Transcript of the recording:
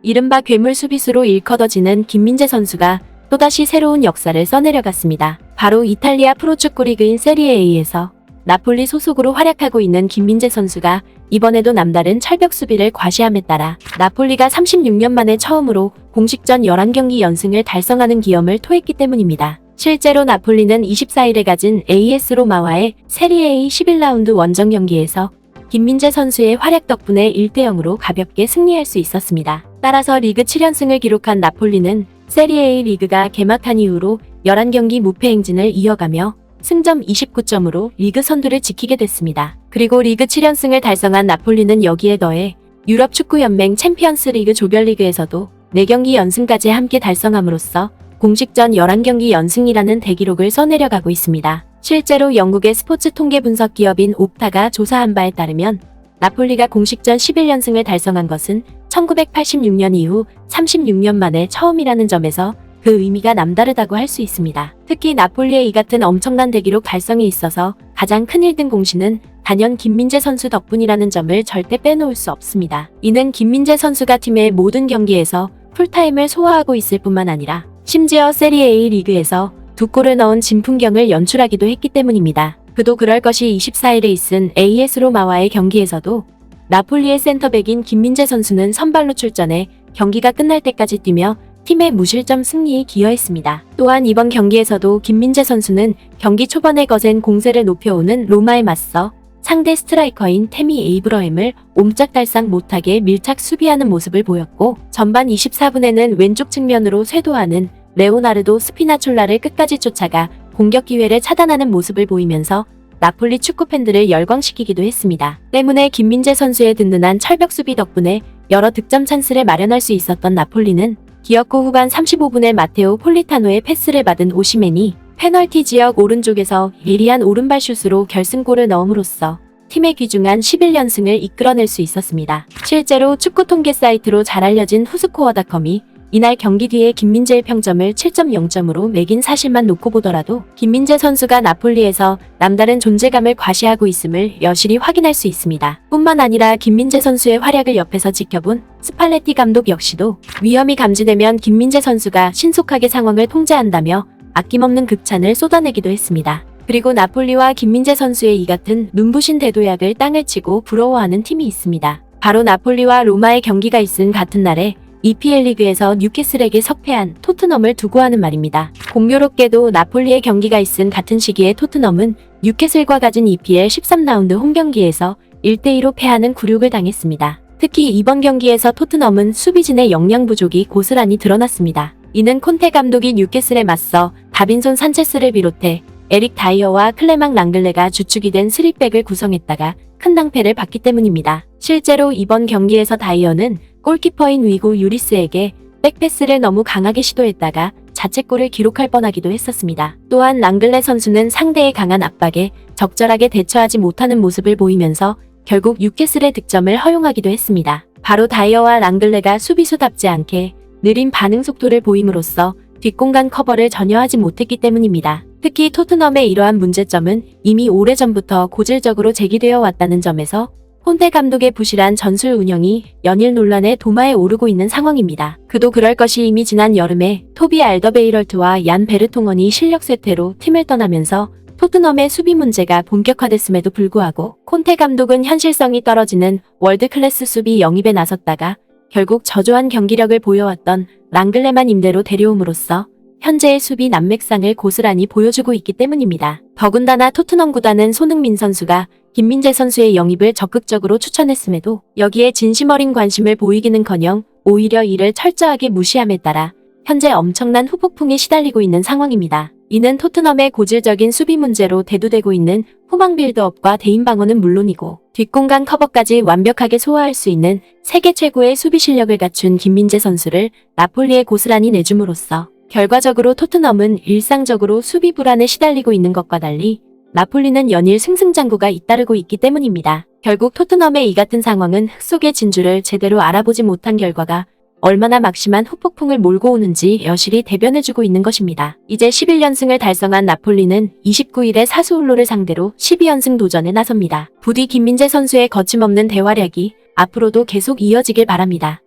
이른바 괴물 수비수로 일컬어지는 김민재 선수가 또다시 새로운 역사를 써내려갔습니다. 바로 이탈리아 프로축구 리그인 세리에 A에서 나폴리 소속으로 활약하고 있는 김민재 선수가 이번에도 남다른 철벽 수비를 과시함에 따라 나폴리가 36년 만에 처음으로 공식전 11경기 연승을 달성하는 기염을 토했기 때문입니다. 실제로 나폴리는 24일에 가진 AS 로마와의 세리에 A 11라운드 원정 경기에서 김민재 선수의 활약 덕분에 1대0으로 가볍게 승리할 수 있었습니다. 따라서 리그 7연승을 기록한 나폴리는 세리에 A 리그가 개막한 이후로 11경기 무패 행진을 이어가며 승점 29점으로 리그 선두를 지키게 됐습니다. 그리고 리그 7연승을 달성한 나폴리는 여기에 더해 유럽 축구연맹 챔피언스 리그 조별리그에서도 4경기 연승까지 함께 달성함으로써 공식전 11경기 연승이라는 대기록을 써내려가고 있습니다. 실제로 영국의 스포츠 통계 분석 기업인 옵타가 조사한 바에 따르면 나폴리가 공식전 11연승을 달성한 것은 1986년 이후 36년 만에 처음이라는 점에서 그 의미가 남다르다고 할 수 있습니다. 특히 나폴리의 이 같은 엄청난 대기록 달성에 있어서 가장 큰 1등 공신은 단연 김민재 선수 덕분이라는 점을 절대 빼놓을 수 없습니다. 이는 김민재 선수가 팀의 모든 경기에서 풀타임을 소화하고 있을 뿐만 아니라 심지어 세리에 A 리그에서 2골을 넣은 진풍경을 연출하기도 했기 때문입니다. 그도 그럴 것이 24일에 있은 AS 로마와의 경기에서도 나폴리의 센터백인 김민재 선수는 선발로 출전해 경기가 끝날 때까지 뛰며 팀의 무실점 승리에 기여했습니다. 또한 이번 경기에서도 김민재 선수는 경기 초반에 거센 공세를 높여오는 로마에 맞서 상대 스트라이커인 태미 에이브러햄을 옴짝달싹 못하게 밀착 수비하는 모습을 보였고 전반 24분에는 왼쪽 측면으로 쇄도하는 레오나르도 스피나촐라를 끝까지 쫓아가 공격 기회를 차단하는 모습을 보이면서 나폴리 축구팬들을 열광시키기도 했습니다. 때문에 김민재 선수의 든든한 철벽 수비 덕분에 여러 득점 찬스를 마련할 수 있었던 나폴리는 기어코 후반 35분에 마테오 폴리타노의 패스를 받은 오시멘이 페널티 지역 오른쪽에서 예리한 오른발 슛으로 결승골을 넣음으로써 팀의 귀중한 11연승을 이끌어낼 수 있었습니다. 실제로 축구 통계 사이트로 잘 알려진 후스코어닷컴이 이날 경기 뒤에 김민재의 평점을 7.0점으로 매긴 사실만 놓고 보더라도 김민재 선수가 나폴리에서 남다른 존재감을 과시하고 있음을 여실히 확인할 수 있습니다. 뿐만 아니라 김민재 선수의 활약을 옆에서 지켜본 스팔레티 감독 역시도 위험이 감지되면 김민재 선수가 신속하게 상황을 통제한다며 아낌없는 극찬을 쏟아내기도 했습니다. 그리고 나폴리와 김민재 선수의 이 같은 눈부신 대도약을 땅을 치고 부러워하는 팀이 있습니다. 바로 나폴리와 로마의 경기가 있은 같은 날에 EPL 리그에서 뉴캐슬에게 석패한 토트넘을 두고 하는 말입니다. 공교롭게도 나폴리의 경기가 있은 같은 시기에 토트넘은 뉴캐슬과 가진 EPL 13라운드 홈경기에서 1대2로 패하는 굴욕을 당했습니다. 특히 이번 경기에서 토트넘은 수비진의 역량 부족이 고스란히 드러났습니다. 이는 콘테 감독이 뉴캐슬에 맞서 다빈손 산체스를 비롯해 에릭 다이어와 클레망 랑글레가 주축이 된 3백을 구성했다가 큰 낭패를 봤기 때문입니다. 실제로 이번 경기에서 다이어는 골키퍼인 위고 유리스에게 백패스를 너무 강하게 시도했다가 자책골을 기록할 뻔하기도 했었습니다. 또한 랑글레 선수는 상대의 강한 압박에 적절하게 대처하지 못하는 모습을 보이면서 결국 뉴캐슬의 득점을 허용하기도 했습니다. 바로 다이어와 랑글레가 수비수답지 않게 느린 반응 속도를 보임으로써 뒷공간 커버를 전혀 하지 못했기 때문입니다. 특히 토트넘의 이러한 문제점은 이미 오래전부터 고질적으로 제기되어 왔다는 점에서 콘테 감독의 부실한 전술 운영이 연일 논란의 도마에 오르고 있는 상황입니다. 그도 그럴 것이 이미 지난 여름에 토비 알더베이럴트와 얀 베르통원이 실력 쇠퇴로 팀을 떠나면서 토트넘의 수비 문제가 본격화됐음에도 불구하고 콘테 감독은 현실성이 떨어지는 월드클래스 수비 영입에 나섰다가 결국 저조한 경기력을 보여왔던 랑글레만 임대로 데려옴으로써 현재의 수비 난맥상을 고스란히 보여주고 있기 때문입니다. 더군다나 토트넘 구단은 손흥민 선수가 김민재 선수의 영입을 적극적으로 추천했음에도 여기에 진심 어린 관심을 보이기는커녕 오히려 이를 철저하게 무시함에 따라 현재 엄청난 후폭풍에 시달리고 있는 상황입니다. 이는 토트넘의 고질적인 수비 문제로 대두되고 있는 후방 빌드업과 대인 방어는 물론이고 뒷공간 커버까지 완벽하게 소화할 수 있는 세계 최고의 수비 실력을 갖춘 김민재 선수를 나폴리에 고스란히 내줌으로써 결과적으로 토트넘은 일상적으로 수비 불안에 시달리고 있는 것과 달리 나폴리는 연일 승승장구가 잇따르고 있기 때문입니다. 결국 토트넘의 이 같은 상황은 흙 속의 진주를 제대로 알아보지 못한 결과가 얼마나 막심한 후폭풍을 몰고 오는지 여실히 대변해주고 있는 것입니다. 이제 11연승을 달성한 나폴리는 29일에 사스울로를 상대로 12연승 도전에 나섭니다. 부디 김민재 선수의 거침없는 대활약이 앞으로도 계속 이어지길 바랍니다.